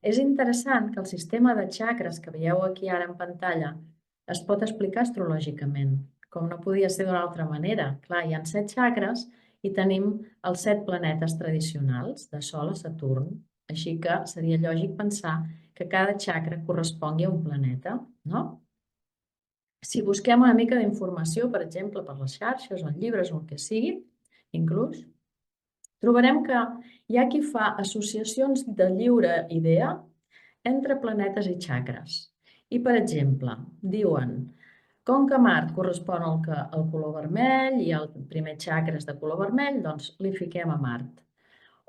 És interessant que el sistema de xacres que veieu aquí ara en pantalla es pot explicar astrològicament, com no podia ser d'una altra manera. Clar, hi ha 7 xacres i tenim els 7 planetes tradicionals, de Sol a Saturn. Així que seria lògic pensar que cada xacra correspongui a un planeta, no? Si busquem una mica d'informació, per exemple, per les xarxes o en llibres o el que sigui, inclús, trobarem que hi ha qui fa associacions de lliure idea entre planetes i xacres. I, per exemple, diuen, com que Mart correspon al color vermell i el primer xacra és de color vermell, doncs li fiquem a Mart.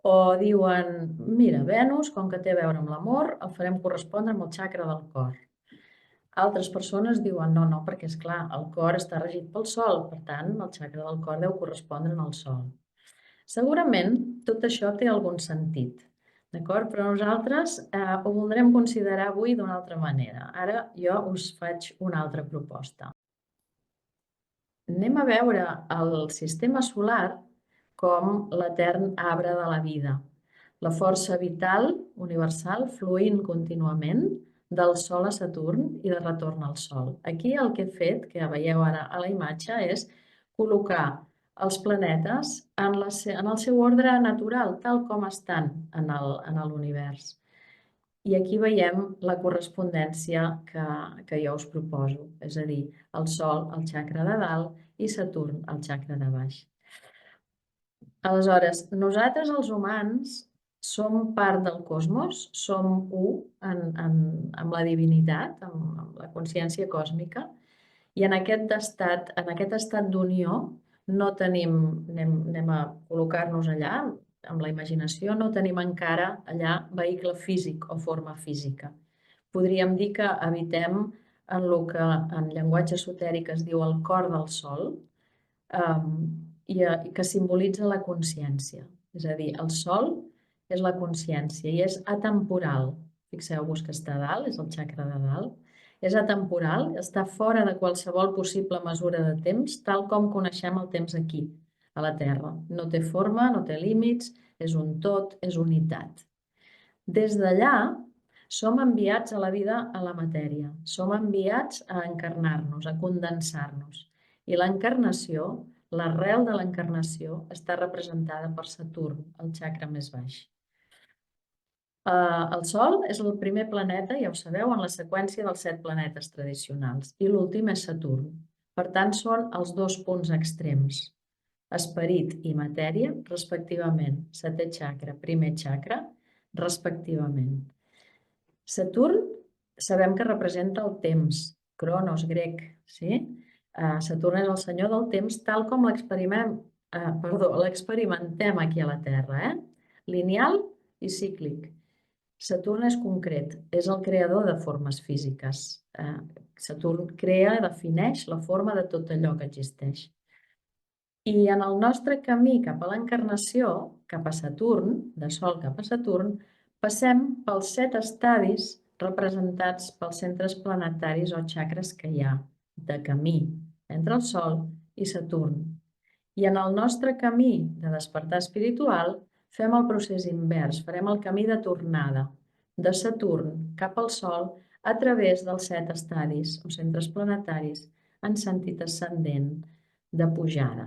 O diuen, mira, Venus, com que té a veure amb l'amor, el farem correspondre amb el xacra del cor. Altres persones diuen, no, perquè és clar, el cor està regit pel Sol, per tant, el xacra del cor deu correspondre al Sol. Segurament tot això té algun sentit, d'acord? Però nosaltres ho voldrem considerar avui d'una altra manera. Ara jo us faig una altra proposta. Anem a veure el sistema solar com l'etern arbre de la vida, la força vital universal fluint contínuament del Sol a Saturn i de retorn al Sol. Aquí el que he fet, que veieu ara a la imatge, és col·locar els planetes en el seu ordre natural, tal com estan en l'univers. I aquí veiem la correspondència que jo us proposo, és a dir, el Sol, el xacra de dalt, i Saturn, el xacra de baix. Aleshores, nosaltres els humans som part del cosmos, som u amb la divinitat, amb la consciència còsmica, i en aquest estat d'unió no tenim, anem a col·locar-nos allà, amb la imaginació, no tenim encara allà vehicle físic o forma física. Podríem dir que habitem en el que en llenguatge esotèric es diu el cor del Sol, i que simbolitza la consciència. És a dir, el Sol és la consciència i és atemporal. Fixeu-vos que està a dalt, és el xacra de dalt. És atemporal, està fora de qualsevol possible mesura de temps, tal com coneixem el temps aquí, a la Terra. No té forma, no té límits, és un tot, és unitat. Des d'allà, som enviats a la vida, a la matèria. Som enviats a encarnar-nos, a condensar-nos. I l'encarnació, l'arrel de l'encarnació, està representada per Saturn, el xacra més baix. El Sol és el primer planeta, ja ho sabeu, en la seqüència dels 7 planetes tradicionals, i l'últim és Saturn. Per tant, són els 2 punts extrems, esperit i matèria, respectivament, setè xacra, primer xacra, respectivament. Saturn sabem que representa el temps, Cronos grec, sí? Saturn és el senyor del temps tal com l'experimentem aquí a la Terra, lineal i cíclic. Saturn és concret, és el creador de formes físiques. Saturn crea i defineix la forma de tot allò que existeix. I en el nostre camí cap a l'encarnació, cap a Saturn, de Sol cap a Saturn, passem pels 7 estadis representats pels centres planetaris o xacres que hi ha de camí entre el Sol i Saturn. I en el nostre camí de despertar espiritual fem el procés invers, farem el camí de tornada de Saturn cap al Sol a través dels 7 estadis o centres planetaris en sentit ascendent de pujada.